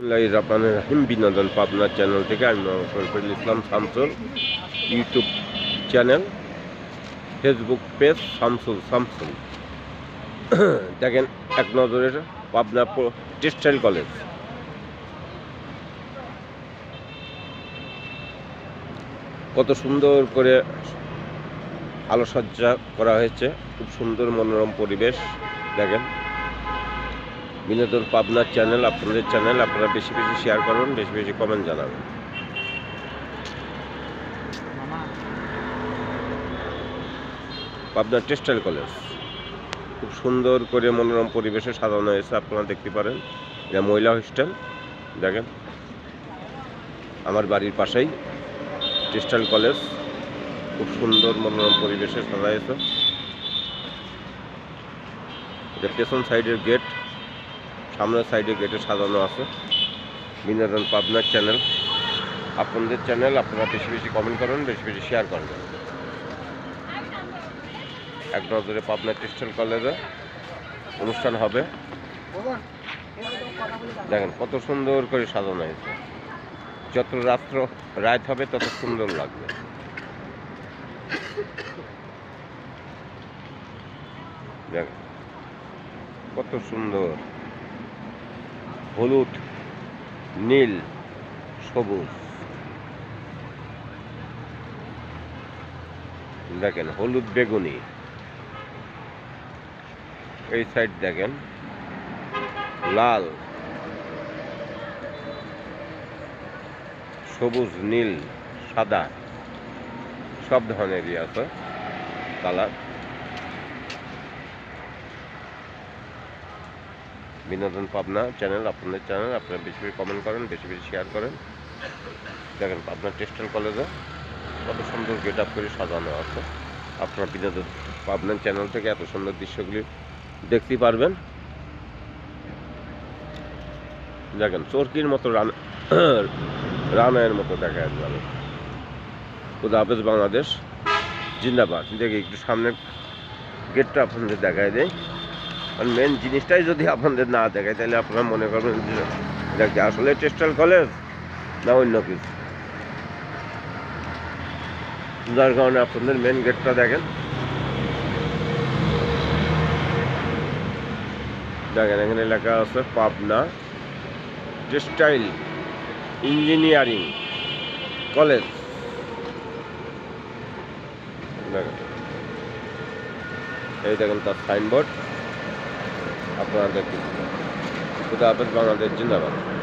বিসমিল্লাহির রহমানির রহিম। বিনোদন পাবনা চ্যানেল থেকে আমি Mohammad Shariful Islam Shamsul. YouTube channel, Facebook page Shamsul Shamsul. দেখেন এক নজরের পাবনা টেক্সটাইল কলেজ। কত সুন্দর করে আলোকসজ্জা করা হয়েছে, খুব সুন্দর মনোরম পরিবেশ। দেখেন বিনোদন পাবনা চ্যানেল, আপনাদের চ্যানেল, আপনারা বেশি বেশি শেয়ার করুন, বেশি বেশি কমেন্ট জানাবেন। পাবনা টেক্সটাইল কলেজ খুব সুন্দর করে মনোরম পরিবেশে সাজানো হয়েছে, আপনারা দেখতে পারেন। এটা মহিলা হোস্টেল। দেখেন আমার বাড়ির পাশেই টেক্সটাইল কলেজ, খুব সুন্দর মনোরম পরিবেশে সাজা হয়েছে। এটা পেছন সাইডের গেট, সামনের সাইডে গেটে সাজানো আছে। বিনোদন পাবনা চ্যানেল, আপনাদের চ্যানেল, আপনারা বেশি বেশি কমেন্ট করুন, বেশি বেশি শেয়ার করবেন। এক নজরে পাবনা টেক্সটাইল কলেজে অনুষ্ঠান হবে। দেখেন কত সুন্দর করে সাজানো হয়েছে, যত রাত হবে তত সুন্দর লাগবে। দেখেন কত সুন্দর, হলুদ, নীল, সবুজ। দেখেন হলুদ, বেগুনি। এই সাইড দেখেন লাল, সবুজ, নীল, সাদা, সব ধরনেরই আছে কালার। বিনোদন পাবনা চ্যানেল, আপনাদের চ্যানেল, আপনারা বেশি বেশি কমেন্ট করেন, বেশি বেশি শেয়ার করেন। দেখেন পাবনা টেক্সটাইল কলেজে কত সুন্দর গেট আপ করে সাজানো আছে। আপনারা বিনোদন পাবনা চ্যানেল থেকে এত সুন্দর দৃশ্যগুলি দেখতে পারবেন। দেখেন চরকির মতো রানায়ের মতো দেখা যাবে। খুদা হাফেজ বাংলাদেশ জিন্দাবাদ। দেখে একটু সামনের গেটটা আপনাদের দেখায় দেয়, আর মেন জিনিসটাই যদি আপনাদের না দেখায় তাহলে আপনারা মনে করবেন যে এটা আসলে টেক্সটাইল কলেজ না অন্য কিছু। যার কারণে আপনাদের মেন গেটটা দেখেন। দেখেন এখানে লেখা আছে পাবনা টেক্সটাইল ইঞ্জিনিয়ারিং কলেজ। দেখেন এই দেখেন তার সাইনবোর্ড, আপনারা দেখতে। খুদা হাফেজ বাংলাদেশ জিন্দাবাদ।